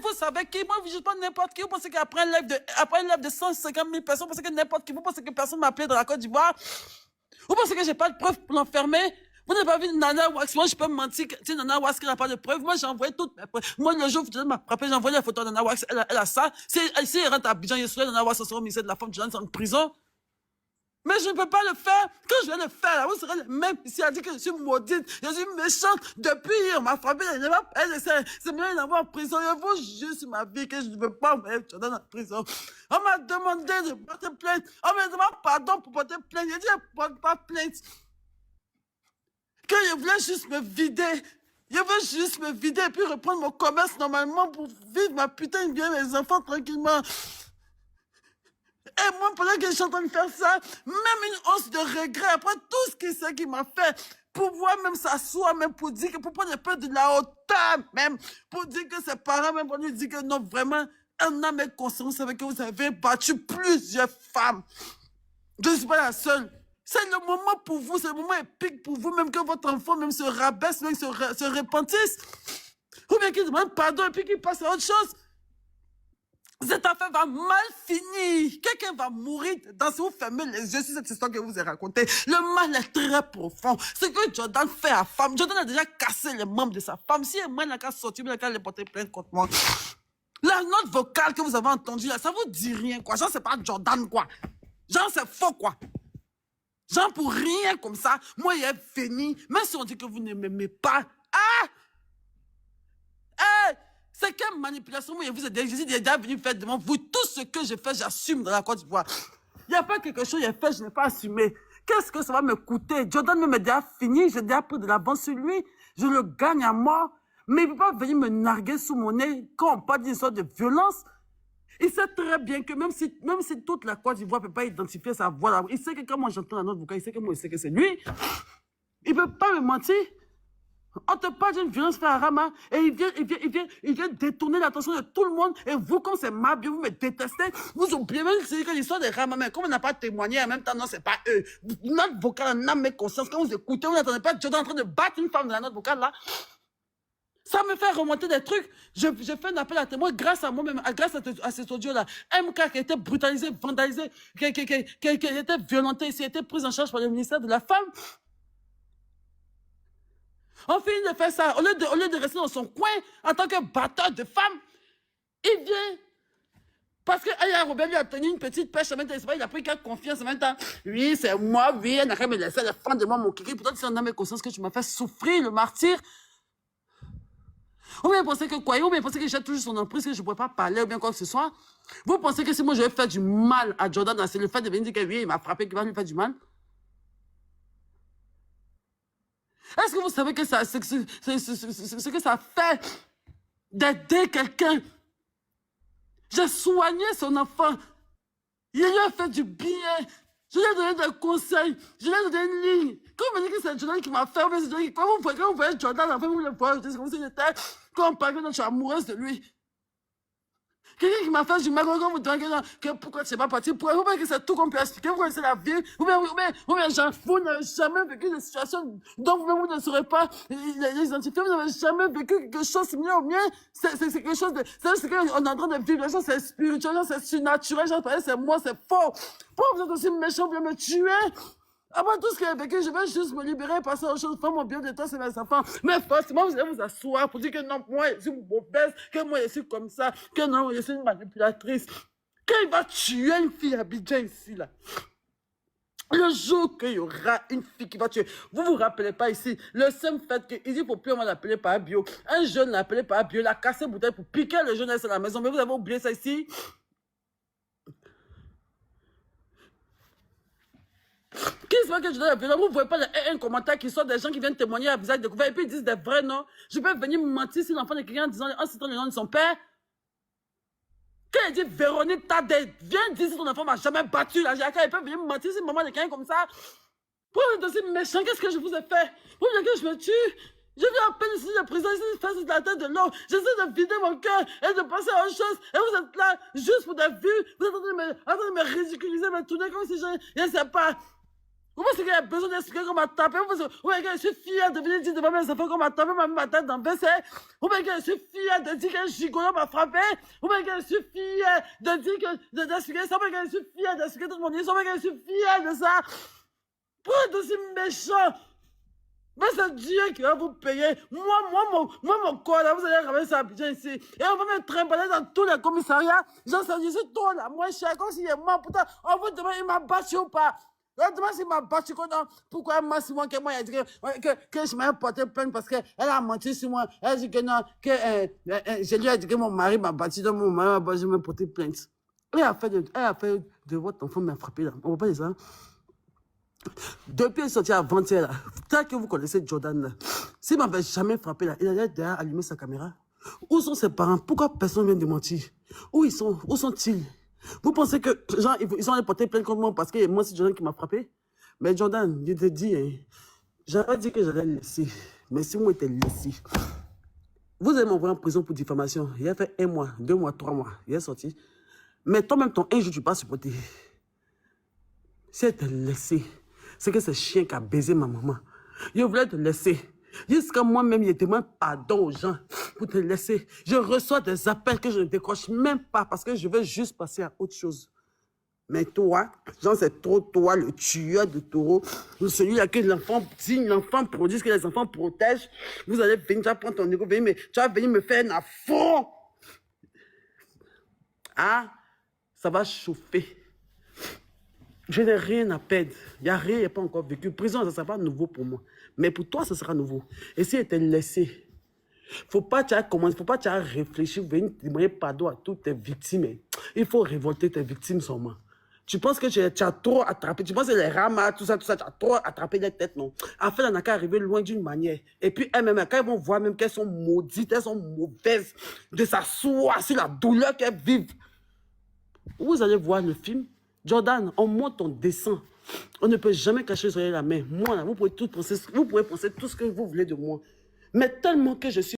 Vous savez qui? Moi, je ne suis pas n'importe qui. Vous pensez qu'après un live de 150 000 personnes, vous pensez que n'importe qui, vous pensez que personne m'a appelé dans la Côte d'Ivoire? Vous pensez que j'ai pas de preuves pour l'enfermer? Vous n'avez pas vu Nana Wax? Moi, je peux me mentir. Tu sais, Nana Wax qui n'a pas de preuves. Moi, j'ai envoyé toutes mes preuves. Moi, le jour où je m'a frappé, j'ai envoyé la photo de Nana Wax. Elle a ça. Si elle rentre à Abidjan, il serait Nana Wax, ça sera au ministère de la Femme, je rentre en prison. Mais je ne peux pas le faire. Quand je vais le faire, vous serez le même. Si elle dit que je suis maudite, je suis méchante. Depuis hier, on m'a frappé. C'est bien d'avoir en prison. Je vous jure sur ma vie que je ne veux pas mettre Jordan en prison. On m'a demandé de porter plainte. On me demande pardon pour porter plainte. J'ai dit, je ne porte pas plainte. Que je voulais juste me vider. Je veux juste me vider et puis reprendre mon commerce normalement pour vivre ma putain de vie, mes enfants tranquillement. Et moi, pendant que je suis en train de faire ça, même une once de regret, après tout ce qui m'a fait, pouvoir même s'asseoir, même pour dire que, pour prendre un peu de la hauteur, même, pour dire que ses parents, même pour lui dire que non, vraiment, un âme et conscience avec que vous avez battu plusieurs femmes. Je ne suis pas la seule. C'est le moment pour vous, c'est le moment épique pour vous, même que votre enfant même se rabaisse, même se repentisse. Ou bien qu'il demande pardon et puis qu'il passe à autre chose. Cette affaire va mal finir. Quelqu'un va mourir dans si vous fermez les yeux sur cette histoire que je vous ai racontée. Le mal est très profond. Ce que Jordan fait à femme, Jordan a déjà cassé les membres de sa femme. Si elle n'a qu'à sortir, il n'a qu'à les porter plainte contre moi. La note vocale que vous avez entendue là, ça vous dit rien quoi. Genre c'est pas Jordan quoi. Genre c'est faux quoi. Genre pour rien comme ça, moi il est fini. Même si on dit que vous ne m'aimez pas. Ah! Hey! C'est quelle manipulation, moi, je suis déjà venu faire devant vous. Tout ce que je fais, j'assume dans la Côte d'Ivoire. Il n'y a pas quelque chose que j'ai fait, je n'ai pas assumé. Qu'est-ce que ça va me coûter? Jordan me déjà fini, j'ai déjà pris de l'avance sur lui. Je le gagne à mort. Mais il ne peut pas venir me narguer sous mon nez quand on parle d'une sorte de violence. Il sait très bien que même si toute la Côte d'Ivoire ne peut pas identifier sa voix, là, il sait que quand moi j'entends la note vocale, il sait que moi je sais que c'est lui. Il ne peut pas me mentir. On te parle d'une violence faite à Rama et il vient détourner l'attention de tout le monde. Et vous, comme c'est mal bien, vous me détestez. Vous oubliez même que l'histoire de Rama, mais comme on n'a pas témoigné en même temps, non, c'est pas eux. Notre vocale en âme et conscience, quand vous écoutez, vous n'entendez pas Jordan en train de battre une femme de la note vocale là. Ça me fait remonter des trucs. Je fais un appel à témoin grâce à moi-même, grâce à cet audio-là. MK qui a été brutalisé, vandalisé, qui a été violenté, qui a été pris en charge par le ministère de la Femme. On finit de faire ça. Au lieu de rester dans son coin en tant que batteur de femmes, il vient. Parce que Aya Robert lui a tenu une petite pêche, il a pris quelques confiance en même temps. Oui, c'est moi, oui, elle n'a qu'à me laisser la fin de moi, mon kiki. Pourtant, c'est un homme et conscience que tu m'as fait souffrir, le martyr. Ou bien pensez que quoi? Ou bien pensez que j'ai toujours son emprise, que je ne pourrais pas parler, ou bien quoi que ce soit. Vous pensez que si moi je vais faire du mal à Jordan, c'est le fait de venir dire que oui, il m'a frappé, qu'il va lui faire du mal? Est-ce que vous savez que ce que ça fait d'aider quelqu'un? J'ai soigné son enfant. Il lui a fait du bien. Je lui ai donné des conseils. Je lui ai donné une ligne. Quand vous me dites que c'est Jordan qui m'a fait, quand vous voyez Jordan, en fait, vous le voyez, c'est comme si j'étais, quand on parle que je suis amoureuse de lui. Quelqu'un qui m'a fait du mal, quand vous demandez que pourquoi tu n'es pas parti, vous voyez que c'est tout qu'on peut expliquer, vous connaissez la vie, ou bien, genre, vous n'avez jamais vécu des situations dont vous-même vous ne saurez pas les identifier, vous n'avez jamais vécu quelque chose similaire au mien, c'est quelque chose de, c'est ce qu'on est en train de vivre, les gens c'est spirituel, c'est surnaturel, genre, c'est moi, c'est faux. Pourquoi vous êtes aussi méchant, vous me tuer? Après tout ce que j'ai vécu, je vais juste me libérer, passer à autre chose, faire mon bien de toi, c'est mes enfants. Mais forcément, vous allez vous asseoir pour dire que non, moi, je suis mauvaise, que moi, je suis comme ça, que non, je suis une manipulatrice. Quand il va tuer une fille à Abidjan ici, là, le jour qu'il y aura une fille qui va tuer, vous vous rappelez pas ici, le seul fait qu'il dit, il ne faut plus l'appeler par bio. Un jeune l'appelait par bio, il a cassé bouteille pour piquer le jeune à la maison. Mais vous avez oublié ça ici? Qu'est-ce que je dois dire? Vous ne voyez pas un commentaire qui sort des gens qui viennent témoigner à visage découvert et puis ils disent des vrais noms. Je peux venir me mentir si l'enfant de quelqu'un en citant le nom de son père. Quand il dit Véronique Tadé, viens dire si ton enfant m'a jamais battu là. Il peut venir me mentir si maman de quelqu'un comme ça. Pourquoi vous êtes aussi méchant? Qu'est-ce que je vous ai fait? Vous voulez que je me tue? Je viens à peine ici de prison, ici de faire de la tête de l'eau. J'essaie de vider mon cœur et de passer à autre chose. Et vous êtes là juste pour des vues. Vous êtes en train de me ridiculiser, me tourner comme si je ne sais pas. Vous pensez qu'il y a besoin d'expliquer qu'on m'a tapé? Vous pensez que je suis fière de venir dire devant mes enfants qu'on m'a tapé, m'a mis ma tête dans le WC? Vous pensez que je suis fière de dire qu'un gigolo m'a frappé? Vous pensez que je suis fière de dire que, d'expliquer ça? Vous pensez que je suis fière d'expliquer toute mon histoire? Vous pensez que je suis fière de ça? Pourquoi êtes aussi méchant? Mais c'est Dieu qui va vous payer. Mon corps là, vous allez ramener ça bien ici. Et on va me trimballer dans tous les commissariats. J'en sais, je suis trop la moins cher, comme s'il est mort. Pourtant, on vous demande, il m'a battu ou pas? On demande s'il m'a battu. Pourquoi moi, c'est moi qui m'a dit que je m'ai porté plainte parce qu'elle a menti sur moi. Elle a dit que non, que je lui ai dit que mon mari m'a battu. Donc mon mari m'a battu, je m'ai porté plainte. Elle a fait de votre enfant m'a frappé là. On va pas dire ça. Depuis il sorti avant-hier là, tant que vous connaissez Jordan là, s'il m'avait jamais frappé là, il allait derrière allumer sa caméra. Où sont ses parents? Pourquoi personne vient de mentir? Où ils sont? Où sont-ils? Vous pensez que genre, ils sont allés porter plainte contre moi parce que moi c'est Jordan qui m'a frappé? Mais Jordan, je te dis, hein, j'avais dit que j'allais le laisser. Mais si moi j'étais laissé, vous allez m'envoyer en prison pour diffamation. Il a fait 1 mois, 2 mois, 3 mois. Il est sorti. Mais toi-même, ton un jour, tu ne peux pas supporter. Si elle t'a laissé, c'est que ce chien qui a baisé ma maman. Je voulais te laisser. Jusqu'à moi-même, je demande pardon aux gens pour te laisser. Je reçois des appels que je ne décroche même pas parce que je veux juste passer à autre chose. Mais toi, genre c'est trop toi, le tueur de taureaux, celui-là que l'enfant digne, l'enfant produit, que les enfants protègent. Vous allez venir, tu vas prendre ton égo, tu vas venir me faire un affront. Ah, ça va chauffer. Je n'ai rien à perdre. Il n'y a rien, il n'y a pas encore vécu. Prison, ça ne sera pas nouveau pour moi. Mais pour toi, ça sera nouveau. Et si elle t'a laissé, faut pas tu as réfléchi, venir demander pardon à toutes tes victimes. Il faut révolter tes victimes seulement. Tu penses que tu as trop attrapé, tu penses que les ramas, tout ça, tu as trop attrapé les têtes, non? En fait, elle n'a qu'à arriver loin d'une manière. Et puis, elles-mêmes, quand elles vont voir même qu'elles sont maudites, elles sont mauvaises, de s'asseoir sur la douleur qu'elles vivent. Vous allez voir le film. Jordan, on monte, on descend. On ne peut jamais cacher sur la main. Moi, là, vous pouvez penser tout ce que vous voulez de moi. Mais tellement que je suis